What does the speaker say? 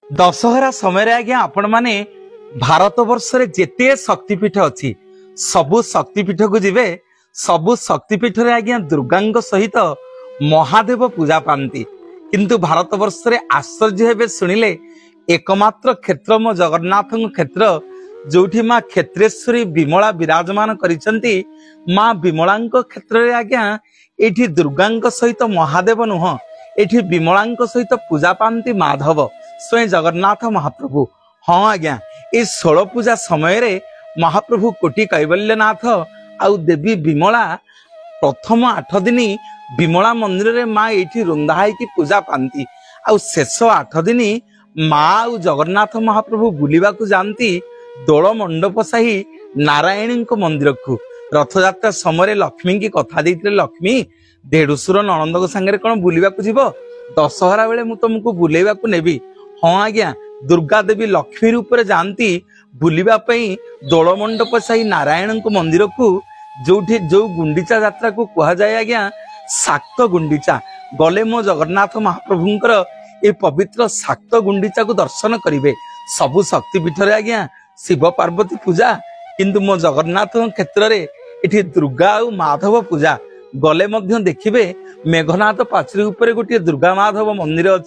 दशहरा समय आज्ञा आपण माने भारत वर्ष रे जेते शक्तिपीठ अच्छी सबु शक्तिपीठ को जिबे सबु शक्तिपीठ रे आज्ञा दुर्गांग सहित महादेव पूजा पांती किंतु भारत वर्ष रे आश्चर्य हेबे सुनिले एकमात्र क्षेत्र मो जगन्नाथ क्षेत्र जोठी माँ क्षेत्रेश्वरी विमला विराजमान करिसंती माँ विमलांक क्षेत्र रे आज्ञा एठी दुर्गांक सहित महादेव नुह एठी विमलांक सहित पूजा पांती माधव स्वयं जगन्नाथ महाप्रभु। हाँ आज्ञा ए 16 पूजा समय रे महाप्रभु कोटि कैवल्यनाथ आउ देवी विमला प्रथम 8 दिन विमला मंदिर रे माँ एठी रुंधा की पूजा पांती आउ शेष 8 दिन माँ आउ जगन्नाथ महाप्रभु बुलिबा को जानती दोल मंडप साही नारायणी मंदिर को। रथयात्रा समय लक्ष्मी की कथा देते लक्ष्मी देढ़सुर ननंद को सांगे कौन बुलिबा को जीव दशहरा बेले मु तुमको बुलेबा को नेबी। हाँ आज्ञा दुर्गा देवी लक्ष्मी रूप में जानती बुलिबा पई दोल मंडप साही नारायण मंदिर को जोठी जो गुंडीचा यात्रा को कहा जाए आज्ञा शाक्त गुंडीचा गले मो जगन्नाथ महाप्रभुंकर ए पवित्र शाक्त गुंडीचा को दर्शन करिवे। सबु शक्तिपीठ रे आज्ञा शिव पार्वती पूजा किंतु मो जगन्नाथ क्षेत्र रे एठी दुर्गा और माधव पूजा गले मध्य देखिबे मेघनाथ पाचरी ऊपर गोटे दुर्गा माधव मंदिर अछि।